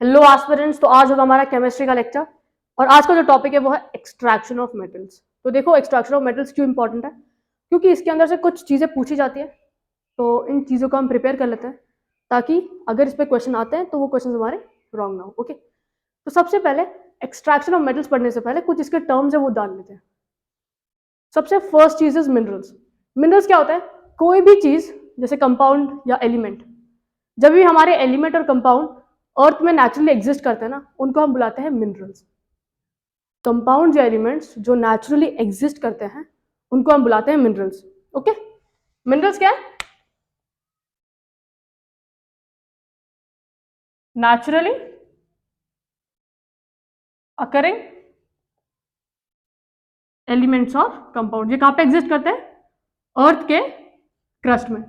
Hello aspirants, तो आज होगा हमारा केमिस्ट्री का लेक्चर और आज का जो टॉपिक है वो है एक्सट्रैक्शन ऑफ मेटल्स। तो देखो, एक्सट्रैक्शन ऑफ मेटल्स क्यों इंपॉर्टेंट है, क्योंकि इसके अंदर से कुछ चीज़ें पूछी जाती है। तो इन चीज़ों को हम प्रिपेयर कर लेते हैं ताकि अगर इस पर क्वेश्चन आते हैं तो वो क्वेश्चन हमारे रॉन्ग ना हो। ओके, तो सबसे पहले एक्सट्रैक्शन ऑफ मेटल्स पढ़ने से पहले कुछ इसके टर्म्स है वो जान लेते हैं। सबसे फर्स्ट चीज इज मिनरल्स। मिनरल्स क्या होता है? कोई भी चीज जैसे कंपाउंड या एलिमेंट, जब भी हमारे एलिमेंट और कंपाउंड अर्थ में नेचुरली एग्जिस्ट करते हैं ना, उनको हम बुलाते हैं मिनरल्स। कंपाउंड या एलिमेंट्स जो नेचुरली एग्जिस्ट करते हैं उनको हम बुलाते हैं मिनरल्स। ओके, मिनरल्स क्या है? नेचुरली अकरिंग एलिमेंट्स और कंपाउंड। ये कहां पे एग्जिस्ट करते हैं? अर्थ के क्रस्ट में।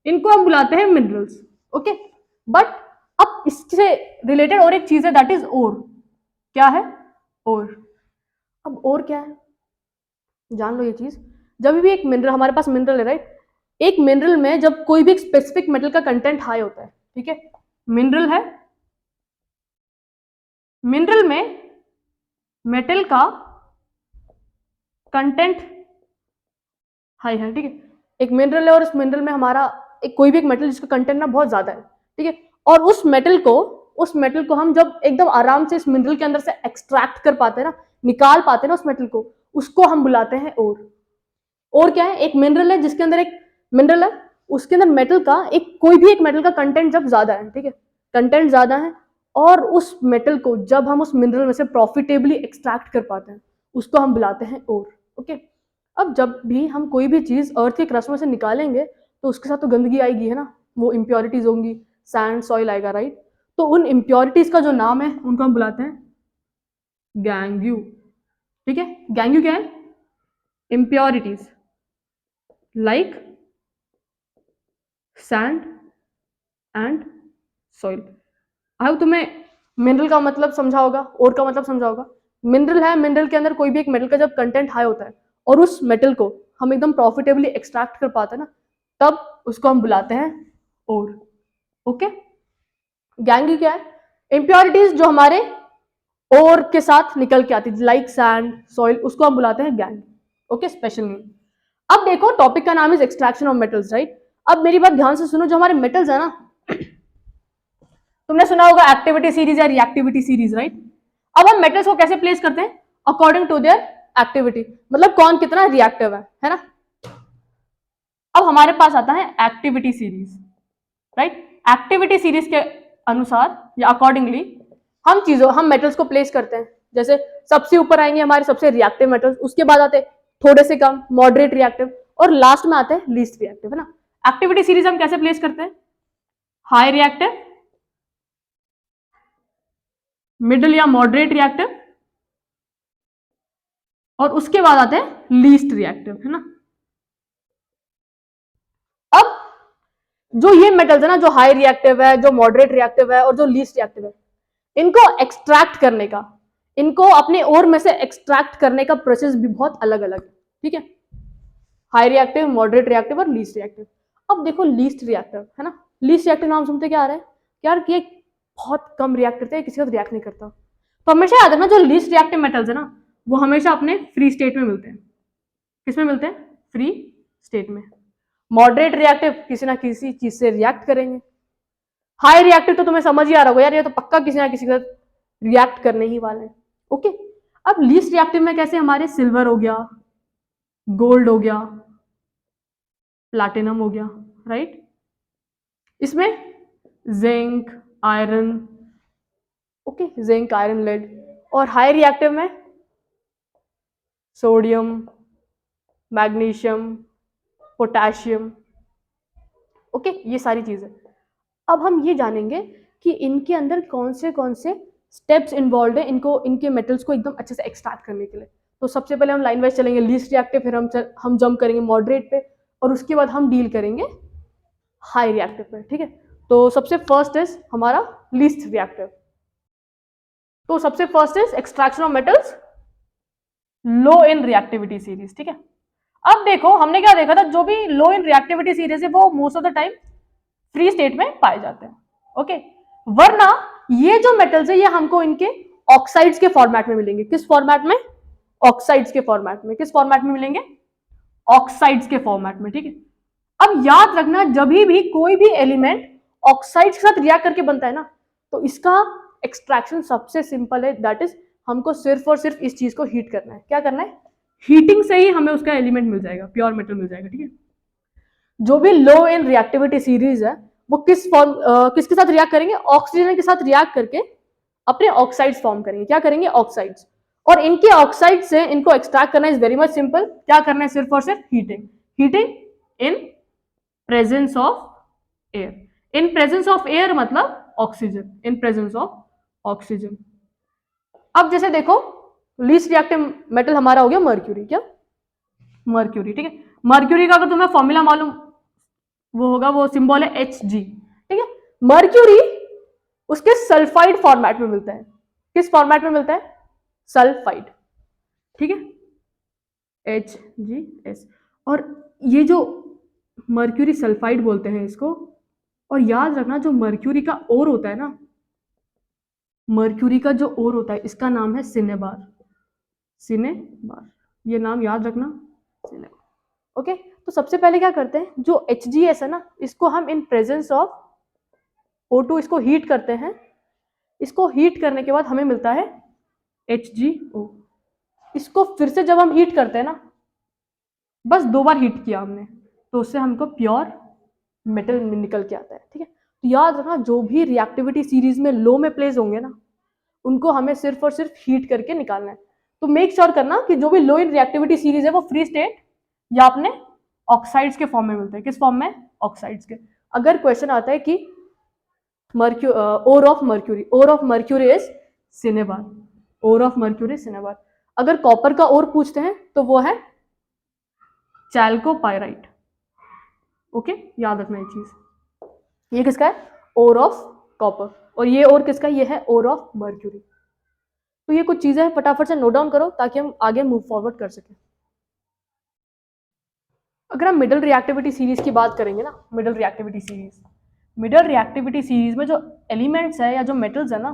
इनको हम बुलाते हैं मिनरल्स। ओके, बट अब इससे रिलेटेड और एक चीज है, दैट इज ओर। क्या है? ओर। अब ओर क्या है जान लो ये चीज। जब भी एक मिनरल, हमारे पास मिनरल है राइट, एक मिनरल में जब कोई भी एक स्पेसिफिक मेटल का कंटेंट हाई होता है, ठीक है, मिनरल है, मिनरल में मेटल का कंटेंट हाई है, ठीक है। एक मिनरल है और उस मिनरल में हमारा एक कोई भी एक मेटल जिसका कंटेंट ना बहुत ज्यादा है, ठीक है, और उस मेटल को हम जब एकदम आराम से इस मिनरल के अंदर से एक्सट्रैक्ट कर पाते हैं ना, निकाल पाते हैं ना उस मेटल को, उसको हम बुलाते हैं ओर। और क्या है? एक मिनरल है जिसके अंदर एक मिनरल है, उसके अंदर मेटल का एक कोई भी एक मेटल का कंटेंट जब ज्यादा है, ठीक है, कंटेंट ज्यादा है, और उस मेटल को जब हम उस मिनरल में से प्रॉफिटेबली एक्सट्रैक्ट कर पाते हैं उसको हम बुलाते हैं ओर। ओके, अब जब भी हम कोई भी चीज अर्थ के क्रस्ट में से निकालेंगे तो उसके साथ तो गंदगी आएगी, है ना, वो इम्प्योरिटीज होंगी, सैंड सॉइल आएगा राइट। तो उन इम्प्योरिटीज का जो नाम है उनको हम बुलाते हैं गैंग्यू। ठीक है, गैंग्यू क्या है? Impurities like sand and soil. आई तुम्हें मिनरल का मतलब समझा होगा, और का मतलब समझा होगा। मिनरल है, मिनरल के अंदर कोई भी एक मेटल का जब कंटेंट हाई होता है और उस मेटल को हम एकदम प्रॉफिटेबली एक्सट्रैक्ट कर पाते हैं ना, तब उसको हम बुलाते हैं ओर। ओके, गैंग क्या है? इंप्योरिटीज जो हमारे ओर के साथ निकल के आती है लाइक सैंड सॉइल, उसको हम बुलाते हैं गैंग। Okay, special name. अब देखो, टॉपिक का नाम is extraction of metals right. अब मेरी बात ध्यान से सुनो, जो हमारे मेटल्स है ना, तुमने सुना होगा एक्टिविटी सीरीज या रिएक्टिविटी सीरीज राइट। अब हम मेटल्स को कैसे प्लेस करते हैं? अकॉर्डिंग टू देयर एक्टिविटी, मतलब कौन कितना रिएक्टिव है ना। अब हमारे पास आता है activity series right. Activity series के अनुसार या अकॉर्डिंगली हम मेटल्स को प्लेस करते हैं। जैसे सबसे ऊपर आएंगे हमारे सबसे रिएक्टिव मेटल्स, उसके बाद आते थोड़े से कम मॉडरेट रिएक्टिव, और लास्ट में आते हैं लीस्ट रिएक्टिव, है ना। एक्टिविटी सीरीज हम कैसे प्लेस करते हैं? हाई रिएक्टिव, मिडिल या मॉडरेट रिएक्टिव, और उसके बाद आते हैं लीस्ट रिएक्टिव, है ना। अब जो ये मेटल्स है ना, जो हाई रिएक्टिव है, जो मॉडरेट रिएक्टिव है और जो लीस्ट रिएक्टिव है, इनको एक्सट्रैक्ट करने का, इनको अपने ओर में से एक्सट्रैक्ट करने का प्रोसेस भी बहुत अलग अलग है, ठीक है। हाई रिएक्टिव, मॉडरेट रिएक्टिव और लीस्ट रिएक्टिव। अब देखो लीस्ट रिएक्टिव, है ना, लीस्ट रिएक्टिव नाम सुनते क्या आ रहा है यार कि बहुत कम रिएक्ट करते हैं, किसी का रिएक्ट नहीं करता। तो हमेशा याद रखना, जो लीस्ट रिएक्टिव मेटल्स है ना, वो हमेशा अपने फ्री स्टेट में मिलते हैं। किसमें मिलते हैं? फ्री स्टेट में। मॉडरेट रिएक्टिव किसी ना किसी चीज से रिएक्ट करेंगे। हाई रिएक्टिव तो तुम्हें समझ ही आ रहा होगा यार, ये तो पक्का किसी ना किसी का रिएक्ट करने ही वाला है। ओके, अब लीस्ट रिएक्टिव में कैसे? हमारे सिल्वर हो गया, गोल्ड हो गया, प्लैटिनम हो गया राइट। इसमें zinc, iron, okay, zinc, iron, lead. और हाई रिएक्टिव में सोडियम, मैग्नीशियम, पोटेशियम। ओके, ये सारी चीजें। अब हम ये जानेंगे कि इनके अंदर कौन से स्टेप्स इन्वॉल्व है इनको, इनके मेटल्स को एकदम अच्छे से एक्सट्रैक्ट करने के लिए। तो सबसे पहले हम लाइन वाइज चलेंगे, लीस्ट रिएक्टिव, फिर हम जंप करेंगे मॉडरेट पे, और उसके बाद हम डील करेंगे हाई रिएक्टिव पे, ठीक है। तो सबसे फर्स्ट इज हमारा लीस्ट रिएक्टिव। तो सबसे first is extraction of metals low in reactivity series, ठीक है। अब देखो, हमने क्या देखा था, जो भी लो इन रिएक्टिविटी सीरीज है वो most of the time free state में पाए जाते हैं। ओके, वरना ये जो मेटल्स है ये हमको इनके ऑक्साइड्स के फॉर्मेट में मिलेंगे। किस फॉर्मेट में? ऑक्साइड्स के फॉर्मेट में। किस फॉर्मेट में मिलेंगे? ऑक्साइड्स के फॉर्मेट में, ठीक है। अब याद रखना, जब भी कोई भी एलिमेंट ऑक्साइड्स के साथ रिएक्ट करके बनता है ना, तो इसका एक्सट्रैक्शन सबसे सिंपल है, दैट इज हमको सिर्फ और सिर्फ इस चीज को हीट करना है। क्या करना है? हीटिंग से ही हमें उसका एलिमेंट मिल जाएगा, प्योर मेटल मिल जाएगा, ठीक है। जो भी लो इन रिएक्टिविटी सीरीज है वो किसके साथ रिएक्ट करेंगे? ऑक्सीजन के साथ रिएक्ट करके अपने ऑक्साइड्स फॉर्म करेंगे। क्या करेंगे? ऑक्साइड्स। और इनके ऑक्साइड से इनको एक्सट्रैक्ट करना इज वेरी मच सिंपल। क्या करना है? सिर्फ और सिर्फ heating. Heating in presence of air. In presence of air मतलब oxygen, in presence of oxygen. अब जैसे देखो, लीस्ट रिएक्टिव मेटल हमारा हो गया मर्क्यूरी। क्या? मर्क्यूरी, ठीक है। मर्क्यूरी का अगर तुम्हें फॉर्मूला मालूम वो होगा, वो सिंबल है Hg, ठीक है। मर्क्यूरी उसके सल्फाइड फॉर्मेट में मिलता है। किस फॉर्मेट में मिलता है? सल्फाइड, ठीक है, HgS। और ये जो मर्क्यूरी सल्फाइड बोलते हैं इसको। और याद रखना, जो मर्क्यूरी का ओर होता है ना, मर्क्यूरी का जो ओर होता है इसका नाम है सिनेबार। सिनेबार, ये नाम याद रखना, सिनेबार। ओके, तो सबसे पहले क्या करते हैं, जो HgS है ना, इसको हम इन प्रेजेंस ऑफ O2 इसको हीट करते हैं। इसको हीट करने के बाद हमें मिलता है HgO। इसको फिर से जब हम हीट करते हैं ना, बस 2 बार हीट किया हमने, तो उससे हमको प्योर मेटल निकल के आता है, ठीक है। तो याद रखना, जो भी रिएक्टिविटी सीरीज में लो में प्लेस होंगे ना, उनको हमें सिर्फ और सिर्फ हीट करके निकालना है। तो मेक श्योर करना कि जो भी लो इन रिएक्टिविटी सीरीज है वो फ्री स्टेट या अपने ऑक्साइड्स के फॉर्म में मिलते हैं। किस फॉर्म में? ऑक्साइड्स के। अगर क्वेश्चन आता है कि ore of mercury, ore of mercury is cinnabar, ore of mercury cinnabar. अगर कॉपर का ओर पूछते हैं तो वो है चैल्कोपाइराइट। ओके, याद रखना ये चीज। ये किसका है? Ore of copper. और ये ओर किसका? ये है ओर ऑफ मर्क्यूरी। तो ये कुछ चीजें हैं, फटाफट से नोट डाउन करो ताकि हम आगे मूव फॉरवर्ड कर सकें। अगर हम मिडल रिएक्टिविटी सीरीज की बात करेंगे ना, middle reactivity series, middle reactivity series में जो एलिमेंट्स है या जो मेटल्स है ना,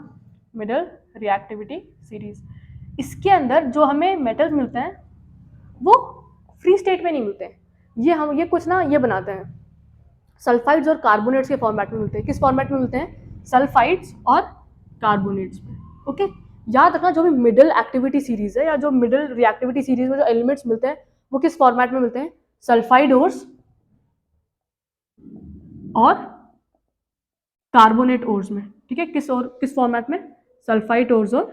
मिडल रिएक्टिविटी सीरीज, इसके अंदर जो हमें मेटल्स मिलते हैं वो फ्री स्टेट में नहीं मिलते हैं। ये कुछ ना ये बनाते हैं, सल्फाइड्स और कार्बोनेट्स के फॉर्मेट में मिलते हैं। किस फॉर्मेट में मिलते हैं? सल्फाइड्स और कार्बोनेट्स में। ओके, याद रखना, जो भी मिडल एक्टिविटी सीरीज है या जो मिडल रिएक्टिविटी सीरीज में जो एलिमेंट्स मिलते हैं वो किस फॉर्मेट में मिलते हैं? सल्फाइड ओर्स और कार्बोनेट ओर्स में, ठीक है। किस फॉर्मेट में? सल्फाइड ओर्स और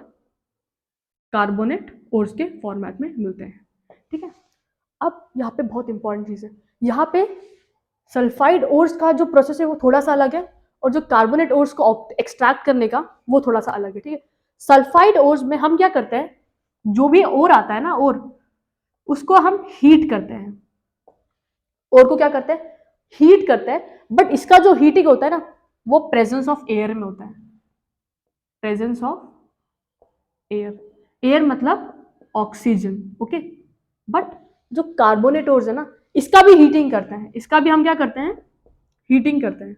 कार्बोनेट ओर्स के फॉर्मेट में मिलते हैं, ठीक है। अब यहाँ पे बहुत इंपॉर्टेंट चीज है, यहाँ पे सल्फाइड ओर्स का जो प्रोसेस है वो थोड़ा सा अलग है और जो कार्बोनेट ओर्स को एक्सट्रैक्ट करने का वो थोड़ा सा अलग है, ठीक है। सल्फाइड ओर्स में हम क्या करते हैं, जो भी ओर आता है ना, ओर, उसको हम हीट करते हैं। ओर को क्या करते हैं? हीट करते हैं। बट इसका जो हीटिंग होता है ना, वो प्रेजेंस ऑफ एयर में होता है। प्रेजेंस ऑफ एयर, एयर मतलब ऑक्सीजन, ओके। बट जो कार्बोनेट ओर्स है ना, इसका भी हीटिंग करते हैं, इसका भी हम क्या करते हैं? हीटिंग करते हैं।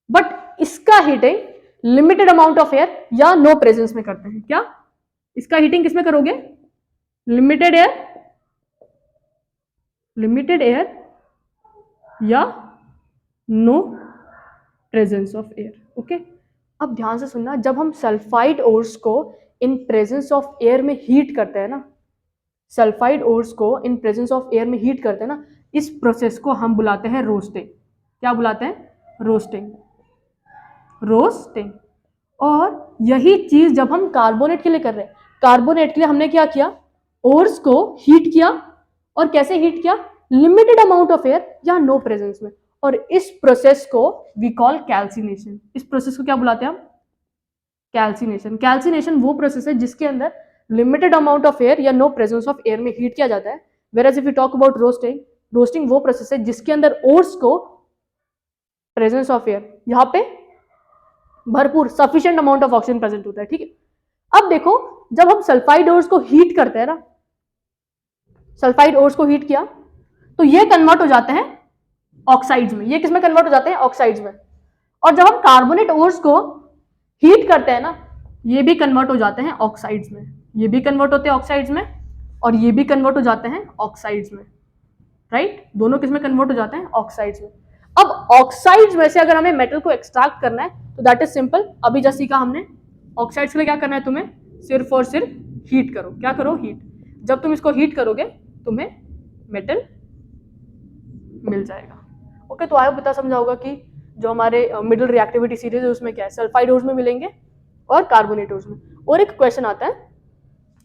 बट इसका heating limited amount of air या नो प्रेजेंस में करते हैं। क्या? इसका हीटिंग किसमें करोगे? लिमिटेड एयर, लिमिटेड एयर या no presence of air, okay. अब ध्यान से सुनना, जब हम सल्फाइड ओर्स को इन प्रेजेंस ऑफ एयर में हीट करते हैं ना, सल्फाइड ओर्स को इन प्रेजेंस ऑफ एयर में हीट करते हैं ना, इस प्रोसेस को हम बुलाते हैं रोस्टिंग। क्या बुलाते हैं? Roasting, roasting. और यही चीज जब हम कार्बोनेट के लिए कर रहे हैं, कार्बोनेट के लिए हमने क्या किया? ओर्स को हीट किया। और कैसे हीट किया? लिमिटेड अमाउंट ऑफ एयर या नो प्रेजेंस में। और इस प्रोसेस को वी कॉल कैल्सिनेशन। इस प्रोसेस को क्या बुलाते हैं हम? कैल्सिनेशन। कैल्सिनेशन वो प्रोसेस है जिसके अंदर लिमिटेड अमाउंट ऑफ एयर या नो प्रेजेंस ऑफ एयर में हीट किया जाता है। Whereas if you talk about roasting, roasting वो प्रोसेस है जिसके अंदर ओर्स को प्रेजेंस ऑफ एयर, यहाँ पे भरपूर sufficient amount of oxygen present होता है, ठीक है। अब देखो, जब हम सल्फाइड ओर्स को हीट करते हैं ना, सल्फाइड ओर्स को हीट किया तो ये कन्वर्ट हो जाते हैं ऑक्साइड्स में। ये किस में कन्वर्ट हो जाते हैं? ऑक्साइड्स में। और जब हम कार्बोनेट ओर्स को हीट करते हैं ना, ये भी कन्वर्ट हो जाते हैं ऑक्साइड्स में, ये भी कन्वर्ट होते हैं ऑक्साइड्स में, और ये भी कन्वर्ट हो जाते हैं ऑक्साइड्स में, राइट? दोनों किस में कन्वर्ट हो जाते हैं? ऑक्साइड्स में। अब ऑक्साइड्स में से अगर हमें मेटल को एक्सट्रैक्ट करना है तो दैट इज सिंपल, अभी जैसे सीखा हमने, ऑक्साइड्स के लिए क्या करना है तुम्हें? सिर्फ और सिर्फ हीट करो। क्या करो? हीट। जब तुम इसको हीट करोगे तुम्हें मेटल मिल जाएगा। ओके, तो आयो पता समझा होगा कि जो हमारे मिडल रिएक्टिविटी सीरीज है उसमें क्या है, सल्फाइड ओर्स में मिलेंगे और कार्बोनेट ओर्स में। और एक क्वेश्चन आता है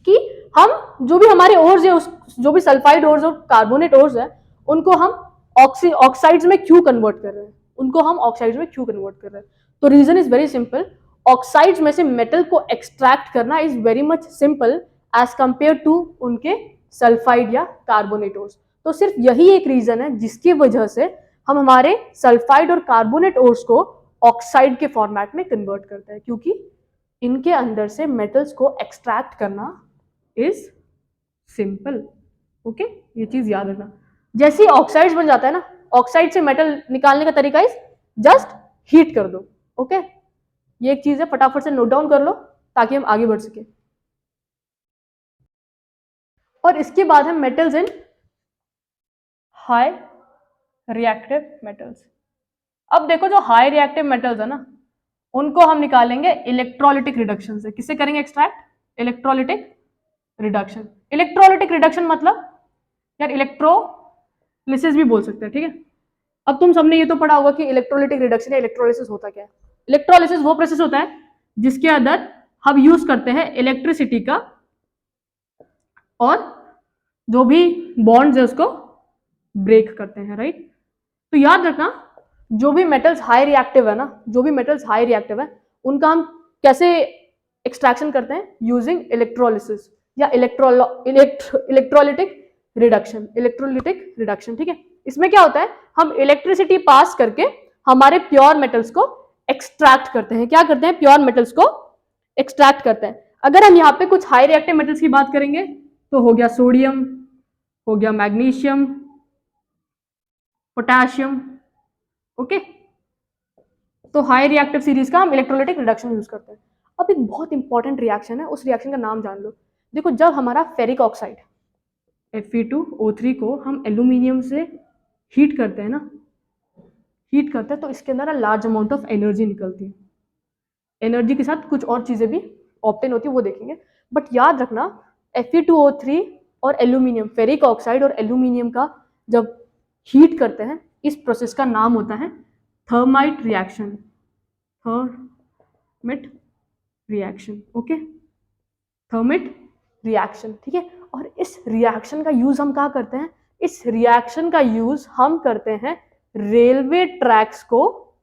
कि हम जो भी हमारे ओर्स है, उस जो भी सल्फाइड ओर्स और कार्बोनेट ओर्स है, उनको हम ऑक्साइड्स में क्यों कन्वर्ट कर रहे हैं? उनको हम ऑक्साइड्स में क्यों कन्वर्ट कर रहे हैं? तो reason is very simple, oxides में से मेटल को एक्सट्रैक्ट करना is very much simple as compare to उनके सल्फाइड या कार्बोनेट ओर्स। तो सिर्फ यही एक रीजन है जिसकी वजह से हम हमारे सल्फाइड और कार्बोनेट ओर्स को ऑक्साइड के फॉर्मेट में कन्वर्ट करते हैं, क्योंकि इनके अंदर से मेटल्स को एक्सट्रैक्ट करना इज सिंपल। ओके, ये चीज याद रखना। जैसे ही ऑक्साइड्स बन जाता है ना, ऑक्साइड से मेटल निकालने का तरीका इज जस्ट हीट कर दो। ओके, ये एक चीज है, फटाफट से नोट डाउन कर लो ताकि हम आगे बढ़ सके। और इसके बाद है metals in high reactive metals. अब देखो, जो हाई रिएक्टिव मेटल्स है ना, उनको हम निकालेंगे इलेक्ट्रोलिटिक रिडक्शन से। किससे करेंगे extract? Electrolytic reduction. Electrolytic reduction मतलब यार इलेक्ट्रोलिसिस भी बोल सकते हैं, ठीक है? अब तुम सबने ये तो पढ़ा होगा कि इलेक्ट्रोलिटिक रिडक्शन या इलेक्ट्रोलिसिस होता क्या है। इलेक्ट्रोलिसिस वो प्रोसेस होता है जिसके अंदर हम यूज करते हैं इलेक्ट्रिसिटी का, और जो भी बॉन्ड्स है उसको ब्रेक करते हैं, राइट? तो याद रखना, जो भी मेटल्स हाई रिएक्टिव है ना, जो भी मेटल्स हाई रिएक्टिव है, उनका हम कैसे एक्सट्रैक्शन करते हैं? यूजिंग इलेक्ट्रोलिसिस या इलेक्ट्रोलिटिक रिडक्शन। इलेक्ट्रोलिटिक रिडक्शन, ठीक है? इसमें क्या होता है, हम इलेक्ट्रिसिटी पास करके हमारे प्योर मेटल्स को एक्सट्रैक्ट करते हैं। क्या करते हैं? प्योर मेटल्स को एक्सट्रैक्ट करते हैं। अगर हम यहाँ पे कुछ हाई रिएक्टिव मेटल्स की बात करेंगे तो हो गया सोडियम, हो गया मैग्नीशियम, पोटेशियम। ओके, तो हाई रिएक्टिव सीरीज का हम इलेक्ट्रोलिटिक रिडक्शन यूज करते हैं। अब एक बहुत इंपॉर्टेंट रिएक्शन है, उस रिएक्शन का नाम जान लो। देखो, जब हमारा फेरिक ऑक्साइड Fe2O3 को हम एल्यूमिनियम से हीट करते हैं ना, हीट करते हैं, तो इसके अंदर लार्ज अमाउंट ऑफ एनर्जी निकलती है। एनर्जी के साथ कुछ और चीजें भी ऑब्टेन होती है, वो देखेंगे। बट याद रखना, Fe2O3 और एल्यूमिनियम, फेरिक ऑक्साइड और एल्यूमिनियम का जब हीट करते हैं, इस प्रोसेस का नाम होता है thermite reaction. Thermite reaction, okay, thermite reaction, ठीक है? और इस रिएक्शन का यूज हम क्या करते हैं? इस रिएक्शन का यूज हम करते हैं रेलवे ट्रैक्स को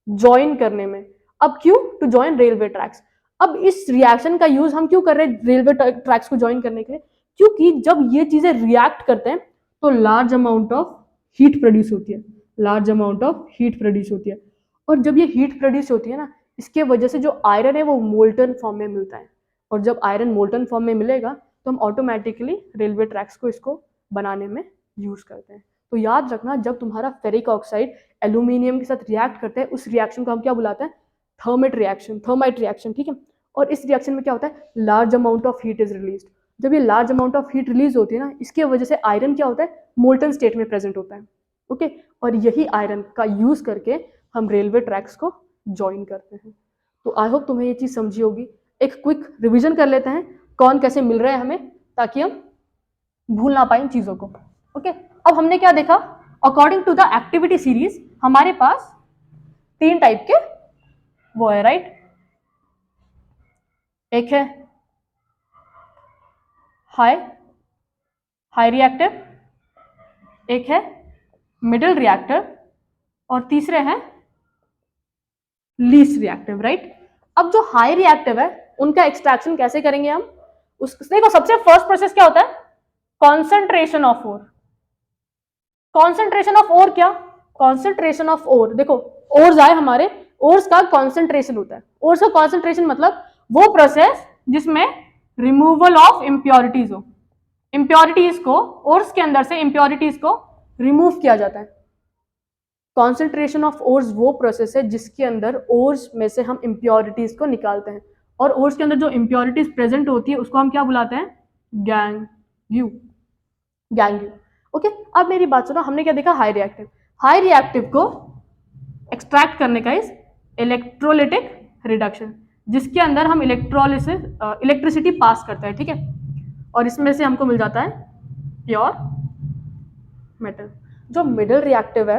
ज्वाइन करने में। अब क्यों? To join railway tracks. अब इस रिएक्शन का यूज हम क्यों कर रहे हैं रेलवे ट्रैक्स को ज्वाइन करने के लिए? क्योंकि जब ये चीजें रिएक्ट करते हैं तो large amount of heat produce होती है, large amount of heat produce होती है। और जब ये हीट प्रोड्यूस होती है ना, इसके वजह से जो आयरन है वो मोल्टन फॉर्म में मिलता है। और जब आयरन मोल्टन फॉर्म में मिलेगा तो हम ऑटोमेटिकली रेलवे ट्रैक्स को इसको बनाने में यूज करते हैं। तो याद रखना, जब तुम्हारा फेरिक ऑक्साइड एल्यूमिनियम के साथ रिएक्ट करते हैं, उस रिएक्शन को हम क्या बुलाते हैं? थर्मिट रिएक्शन, थर्माइट रिएक्शन, ठीक है? और इस रिएक्शन में क्या होता है? Large amount of heat is release. जब ये large amount of heat release होती है ना, इसके वजह से आयरन क्या होता है? मोल्टन स्टेट में प्रेजेंट होता है। ओके, और यही आयरन का यूज करके हम रेलवे ट्रैक्स को ज्वाइन करते हैं। तो आई होप तुम्हें ये चीज समझी होगी। एक क्विक रिवीजन कर लेते हैं कौन कैसे मिल रहे हैं हमें, ताकि हम भूल ना पाए इन चीजों को। ओके, अब हमने क्या देखा? According to the activity series हमारे पास 3 टाइप के वो है, राइट? एक है हाई रिएक्टिव, एक है मिडिल रिएक्टिव, और तीसरे हैं लीस्ट रिएक्टिव, राइट? अब जो हाई रिएक्टिव है उनका एक्सट्रैक्शन कैसे करेंगे हम? देखो, सबसे फर्स्ट प्रोसेस क्या होता है? Concentration of ore. Concentration of ore क्या? कॉन्सेंट्रेशन ऑफ ओर, देखो ओर्स आए हमारे, ओर्स का कॉन्सेंट्रेशन होता है। ओर्स का कॉन्सेंट्रेशन मतलब वो प्रोसेस जिसमें रिमूवल ऑफ इंप्योरिटीज हो। इंप्योरिटीज को, ओर्स के अंदर से इंप्योरिटीज को रिमूव किया जाता है। कॉन्सेंट्रेशन ऑफ ओर्स वो प्रोसेस है जिसके अंदर ओर्स में से हम इम्प्योरिटीज को निकालते हैं, और ओर्स के अंदर जो इम्प्योरिटीज प्रेजेंट होती है उसको हम क्या बुलाते हैं? Gang you. ओके, अब मेरी बात सुनो, हमने क्या देखा? High reactive. हाई रिएक्टिव को एक्सट्रैक्ट करने का इज इलेक्ट्रोलिटिक रिडक्शन, जिसके अंदर हम इलेक्ट्रोलिसिस इलेक्ट्रिसिटी पास करते हैं, ठीक है, और इसमें से हमको मिल जाता है प्योर मेटल। जो मिडल रिएक्टिव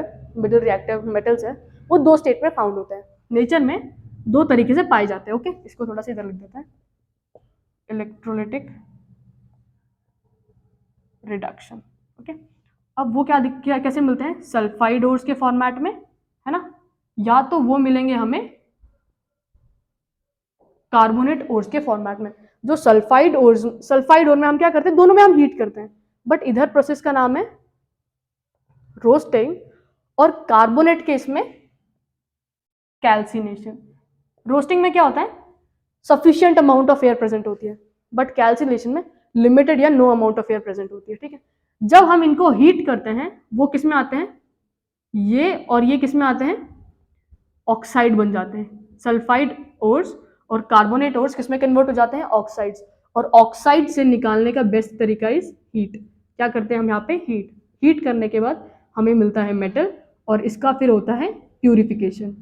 मेटल्स है वो दो स्टेट में फाउंड होते हैं, नेचर में दो तरीके से पाए जाते हैं। ओके, इसको थोड़ा सा इधर लिख देते हैं, इलेक्ट्रोलिटिक रिडक्शन। ओके, अब वो क्या कैसे मिलते हैं? सल्फाइड ओर्स के फॉर्मेट में, है ना, या तो वो मिलेंगे हमें कार्बोनेट ओर्स के फॉर्मेट में। जो सल्फाइड ओर में हम क्या करते हैं? दोनों में हम हीट करते हैं, बट इधर प्रोसेस का नाम है रोस्टिंग, और कार्बोनेट केस में कैल्सिनेशन। रोस्टिंग में क्या होता है? Sufficient amount of air present होती है, बट कैल्सिनेशन में लिमिटेड या no amount of air present होती है, ठीक है। जब हम इनको हीट करते हैं वो किस में आते हैं? ये और ये किस में आते हैं? ऑक्साइड बन जाते हैं। सल्फाइड ओर्स और कार्बोनेट ओर्स किस में कन्वर्ट हो जाते हैं? ऑक्साइड्स। और ऑक्साइड से निकालने का बेस्ट तरीका इज हीट। क्या करते हैं हम यहाँ पे? हीट करने के बाद हमें मिलता है मेटल, और इसका फिर होता है प्यूरिफिकेशन।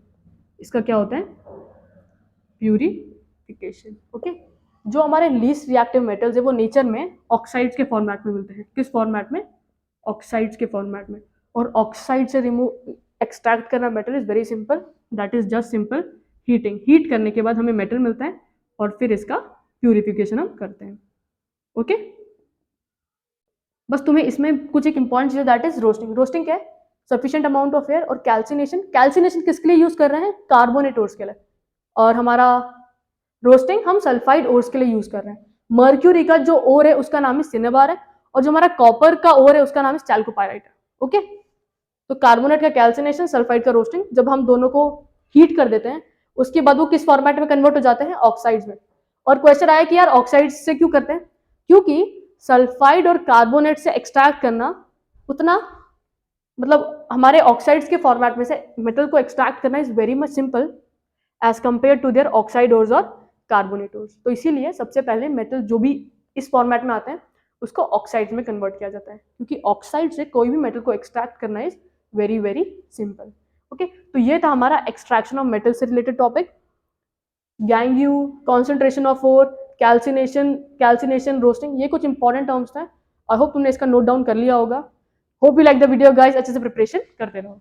इसका क्या होता है? प्यूरिफिकेशन। ओके, जो हमारे लीस्ट रिएक्टिव मेटल्स है वो नेचर में ऑक्साइड्स के फॉर्मेट में मिलते हैं। किस फॉर्मेट में? ऑक्साइड्स के फॉर्मेट में। और ऑक्साइड से रिमूव एक्सट्रैक्ट करना metal is very simple, that is just simple heating. Heat करने के बाद हमें मेटल मिलता है, और फिर इसका प्यूरिफिकेशन हम करते हैं। ओके, बस तुम्हें इसमें कुछ एक इंपॉर्टेंट चीज, दैट इज रोस्टिंग। रोस्टिंग क्या है? Sufficient amount of air. और कैल्सिनेशन किसके लिए यूज कर रहे हैं? कार्बोनेट ओर्स के लिए। और हमारा रोस्टिंग हम सल्फाइड ओर्स के लिए यूज कर रहे हैं। मर्क्यूरी का जो ओर है उसका नाम है सिनेबार है, और जो हमारा कॉपर का ओर है उसका नाम है चैल्कोपाइराइट है। ओके, तो कार्बोनेट का कैल्सिनेशन, सल्फाइड का रोस्टिंग, जब हम दोनों को हीट कर देते हैं उसके बाद वो किस फॉर्मेट में कन्वर्ट हो जाते हैं? ऑक्साइड्स में। और क्वेश्चन आया कि यार ऑक्साइड्स से क्यों करते हैं? क्योंकि सल्फाइड और कार्बोनेट से एक्सट्रैक्ट करना उतना, मतलब हमारे ऑक्साइड्स के फॉर्मेट में से मेटल को एक्सट्रैक्ट करना is very much simple as compare to their oxide ores और कार्बोनेट ओर्स। तो इसीलिए सबसे पहले मेटल जो भी इस फॉर्मेट में आते हैं उसको ऑक्साइड्स में कन्वर्ट किया जाता है, क्योंकि ऑक्साइड से कोई भी मेटल को एक्सट्रैक्ट करना is very very simple. Okay, तो ये था हमारा एक्सट्रैक्शन ऑफ मेटल से related topic. Gangue, concentration of ore, calcination, roasting, ये कुछ इंपॉर्टेंट टर्म्स थे। आई होप तुमने इसका नोट डाउन कर लिया होगा। Hope you like the video guys, अच्छे से प्रिपरेशन करते रहो।